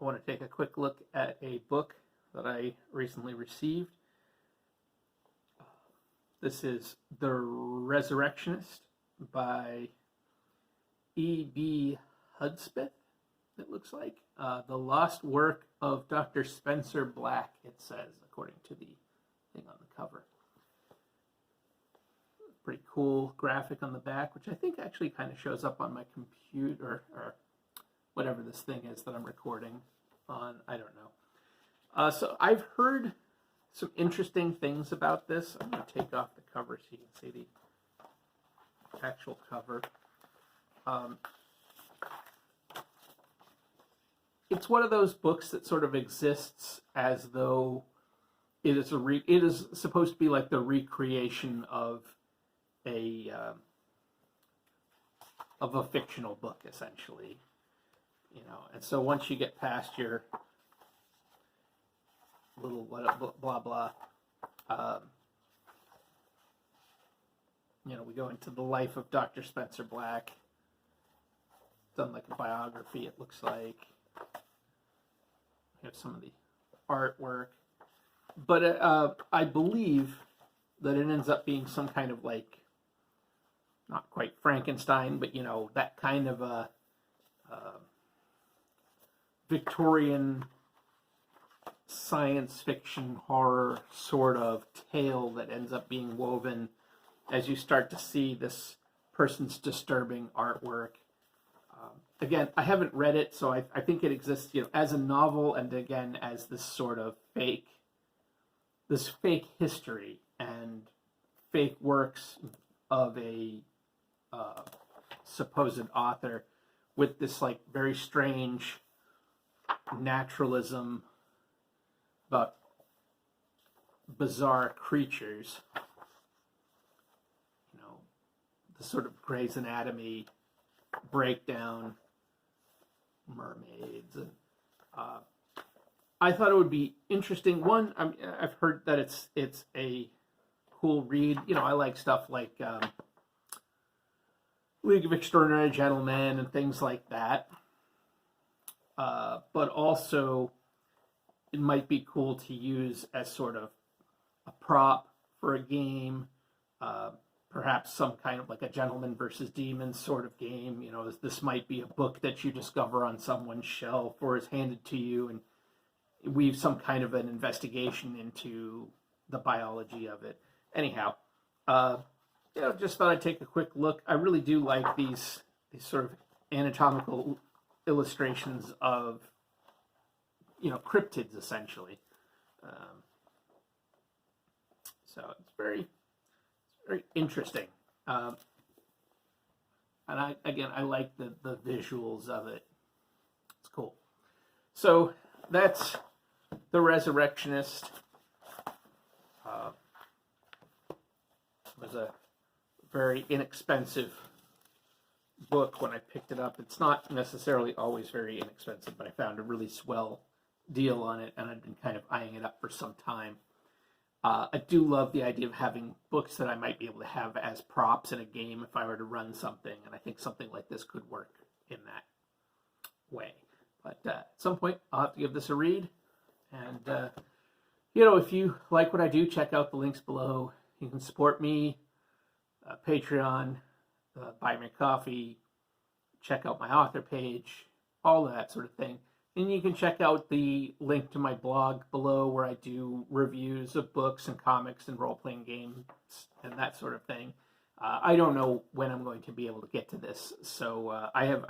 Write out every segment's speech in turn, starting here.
I want to take a quick look at a book that I recently received. This is The Resurrectionist by E.B. Hudspeth, it looks like. The Lost Work of Dr. Spencer Black, it says, according to the thing on the cover. Pretty cool graphic on the back, which I think actually kind of shows up on my computer, or whatever this thing is that I'm recording on. I don't know. So I've heard some interesting things about this. I'm going to take off the cover so you can see the actual cover. It's one of those books that sort of exists as though it is supposed to be like the recreation of a fictional book, essentially, you know. And so once you get past your little blah blah, you know, we go into the life of Dr. Spencer Black. Done like a biography, it looks like. We have some of the artwork, but I believe that it ends up being some kind of, like, not quite Frankenstein, but, you know, that kind of a Victorian science fiction horror sort of tale that ends up being woven as you start to see this person's disturbing artwork. Again, I haven't read it, so I think it exists, you know, as a novel, and again as this sort of fake history and fake works of a supposed author with this, like, very strange naturalism about bizarre creatures. You know, the sort of Grey's Anatomy breakdown, mermaids, and I thought it would be interesting. One, I've heard that it's a cool read. You know, I like stuff like League of Extraordinary Gentlemen and things like that. But also, it might be cool to use as sort of a prop for a game. Perhaps some kind of like a gentleman versus demons sort of game. You know, this might be a book that you discover on someone's shelf or is handed to you, and weave some kind of an investigation into the biology of it. Anyhow, you know, just thought I'd take a quick look. I really do like these sort of anatomical illustrations of, you know, cryptids, essentially. So it's very interesting. And I like the visuals of it. It's cool. So that's The Resurrectionist. It was a very inexpensive book when I picked it up. It's not necessarily always very inexpensive, but I found a really swell deal on it, and I've been kind of eyeing it up for some time. I do love the idea of having books that I might be able to have as props in a game if I were to run something, and I think something like this could work in that way. But at some point, I'll have to give this a read. And, you know, if you like what I do, check out the links below. You can support me, Patreon, buy me coffee, check out my author page, all of that sort of thing. And you can check out the link to my blog below where I do reviews of books and comics and role-playing games and that sort of thing. I don't know when I'm going to be able to get to this, so I have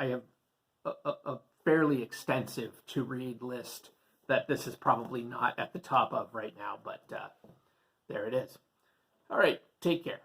a fairly extensive to-read list that this is probably not at the top of right now, but there it is. All right, take care.